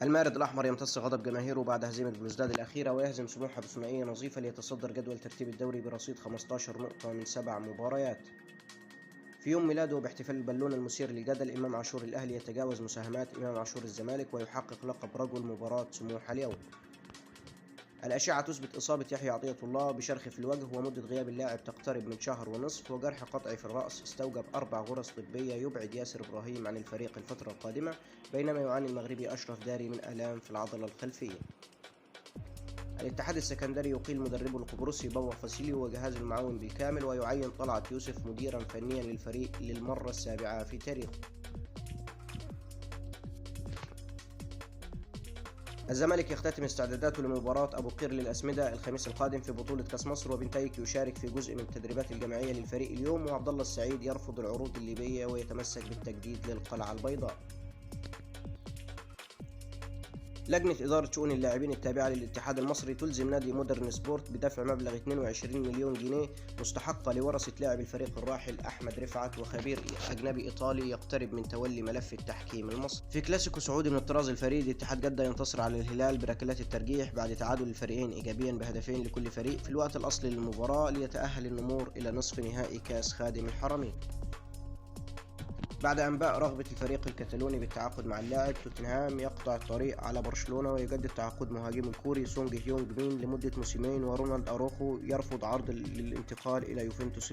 المارد الأحمر يمتص غضب جماهيره بعد هزيمة بلوزداد الأخيرة، ويهزم سموحة بثنائية نظيفة ليتصدر جدول ترتيب الدوري برصيد 15 نقطة من 7 مباريات. في يوم ميلاده وباحتفال البالون المثير للجدل، إمام عاشور الأهلي يتجاوز مساهمات إمام عاشور الزمالك ويحقق لقب رجل مباراة سموحة اليوم. الأشعة تثبت إصابة يحيى عطية الله بشرخ في الوجه، ومدة غياب اللاعب تقترب من شهر ونصف، وجرح قطعي في الرأس استوجب 4 غرز طبية يبعد ياسر إبراهيم عن الفريق الفترة القادمة، بينما يعاني المغربي أشرف داري من آلام في العضلة الخلفية. الاتحاد السكندري يقيل مدربه القبرصي بوه فاسيليو وجهازه المعاون بالكامل، ويعين طلعت يوسف مديرا فنيا للفريق للمرة السابعة في تاريخه. الزمالك يختتم استعداداته لمباراة أبو قير للأسمدة الخميس القادم في بطولة كأس مصر، وبنتايك يشارك في جزء من التدريبات الجماعية للفريق اليوم، وعبد الله السعيد يرفض العروض الليبية ويتمسك بالتجديد للقلعة البيضاء. لجنة إدارة شؤون اللاعبين التابعة للاتحاد المصري تلزم نادي مودرن سبورت بدفع مبلغ 22 مليون جنيه مستحقة لورثة لاعب الفريق الراحل أحمد رفعت، وخبير أجنبي إيطالي يقترب من تولي ملف التحكيم المصري. في كلاسيكو سعودي من الطراز الفريد، اتحاد جدة ينتصر على الهلال بركلات الترجيح بعد تعادل الفريقين إيجابيا بهدفين لكل فريق في الوقت الأصلي للمباراة، ليتأهل النمور إلى نصف نهائي كأس خادم الحرمين. بعد أنباء رغبة الفريق الكتالوني بالتعاقد مع اللاعب، توتنهام يقطع الطريق على برشلونة ويجدد تعاقد مهاجم الكوري سونج هيونج مين لمدة موسمين، ورونالد أروخو يرفض عرض للانتقال إلى يوفنتوس